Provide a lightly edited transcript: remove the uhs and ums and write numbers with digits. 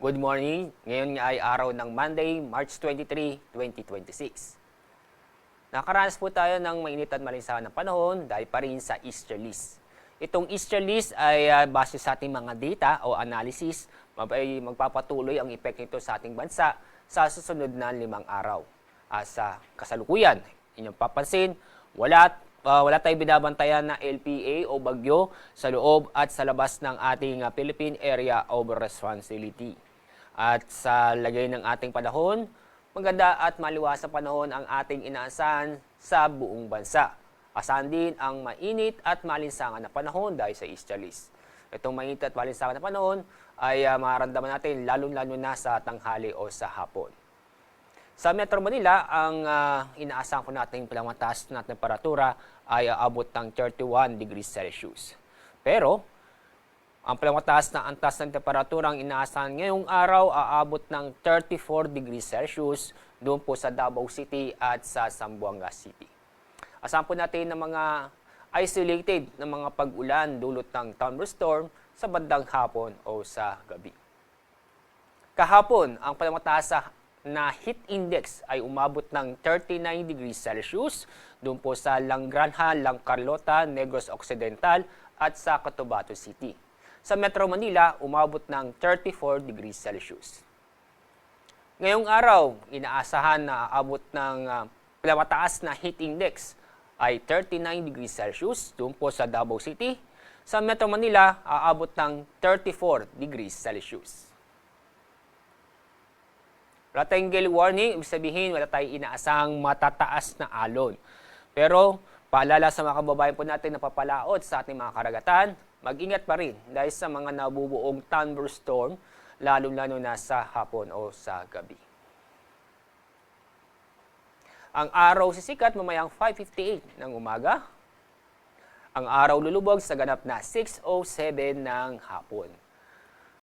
Good morning. Ngayon nga ay araw ng Monday, March 23, 2026. Nakaranas po tayo ng mainit at malinsangan ng panahon dahil pa rin sa easterlies. Itong easterlies ay base sa ating mga data o analysis, magpapatuloy ang epekto nito sa ating bansa sa susunod na 5 araw. Sa kasalukuyan, inyong papansin, wala tayong binabantayan na LPA o bagyo sa loob at sa labas ng ating Philippine Area of Responsibility. At sa lagay ng ating panahon, maganda at maliwas na panahon ang ating inaasahan sa buong bansa. Asahan din ang mainit at malinsangan na panahon dahil sa easterlies. Itong mainit at malinsangan na panahon ay mararamdaman natin lalo-lalo na sa tanghali o sa hapon. Sa Metro Manila, ang inaasahan ko natin pinakamataas na temperatura ay aabot ng 31 degrees Celsius. Pero, ang pinakamataas na antas ng temperatura ang inaasahan ngayong araw aabot ng 34 degrees Celsius doon po sa Davao City at sa Zamboanga City. Asahan po natin ng mga isolated na mga pag-ulan dulot ng thunderstorm sa bandang hapon o sa gabi. Kahapon, ang pinakamataas na heat index ay umabot ng 39 degrees Celsius doon po sa Langranja, Carlota, Negros Occidental at sa Cotabato City. Sa Metro Manila, umabot ng 34 degrees Celsius. Ngayong araw, inaasahan na aabot ng pinakamataas na heat index ay 39 degrees Celsius doon po sa Davao City. Sa Metro Manila, aabot ng 34 degrees Celsius. Wala tayong gale warning, ibig sabihin wala tayong inaasahang matataas na alon. Pero paalala sa mga kababayan po natin na papalaot sa ating mga karagatan, mag-ingat pa rin dahil sa mga nabubuong thunderstorm, lalo-lalo na sa hapon o sa gabi. Ang araw sisikat mamayang 5:58 ng umaga. Ang araw lulubog sa ganap na 6:07 ng hapon.